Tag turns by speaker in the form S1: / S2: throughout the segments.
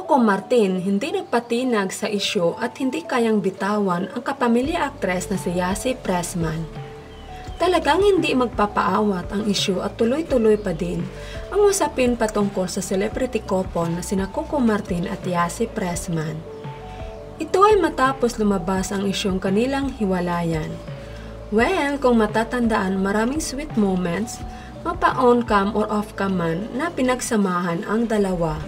S1: Coco Martin hindi nagpatinag sa isyu at hindi kayang bitawan ang kapamilya aktres na si Yasi Pressman. Talagang hindi magpapaawat ang isyu at tuloy-tuloy pa din ang usapin patungkol sa celebrity couple na sina Coco Martin at Yasi Pressman. Ito ay matapos lumabas ang isyong kanilang hiwalayan. Well, kung matatandaan, maraming sweet moments, mapa-on-cam or off-cam man na pinagsamahan ang dalawa.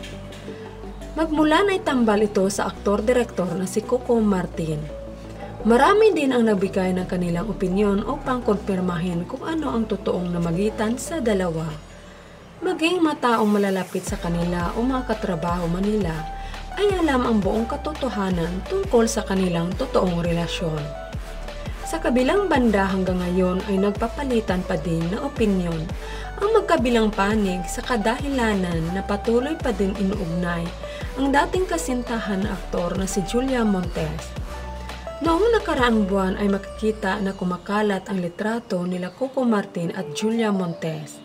S1: Magmulan ay tambal ito sa aktor-direktor na si Coco Martin. Marami din ang nagbigay ng kanilang opinyon upang kumpirmahin kung ano ang totoong namagitan sa dalawa. Maging mataong malalapit sa kanila o mga katrabaho manila ay alam ang buong katotohanan tungkol sa kanilang totoong relasyon. Sa kabilang banda hanggang ngayon ay nagpapalitan pa din na opinyon ang magkabilang panig sa kadahilanan na patuloy pa din inuugnay ang dating kasintahan na aktor na si Julia Montes. Noong nakaraang buwan ay makikita na kumakalat ang litrato nila Coco Martin at Julia Montes.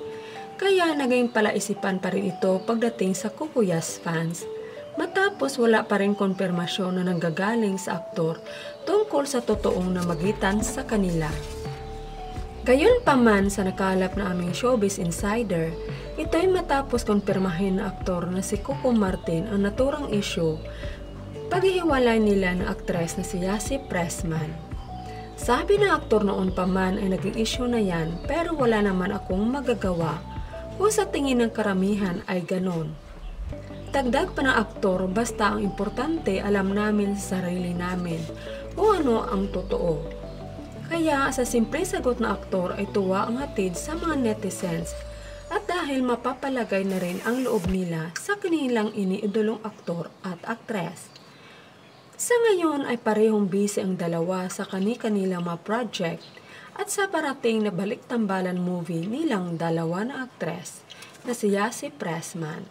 S1: Kaya naging palaisipan pa rin ito pagdating sa Kukuyas fans. Matapos wala pa rin konfirmasyon na nanggagaling sa aktor tungkol sa totoong namagitan sa kanila. Gayunpaman sa nakalap na aming showbiz insider, ito ay matapos konfirmahin na aktor na si Coco Martin ang naturang issue, paghihiwalay nila ng aktres na si Yasi Pressman. Sabi ng aktor noon pa man ay naging issue na yan pero wala naman akong magagawa kung sa tingin ng karamihan ay ganon. Dagdag pa ng aktor, basta ang importante alam namin sa sarili namin kung ano ang totoo. Kaya sa simpleng sagot na aktor ay tuwa ang hatid sa mga netizens at dahil mapapalagay na rin ang loob nila sa kanilang iniidolong aktor at aktres. Sa ngayon ay parehong busy ang dalawa sa kani-kanilang mga project at sa parating na balik-tambalan movie nilang dalawa na aktres na si Yasi Pressman.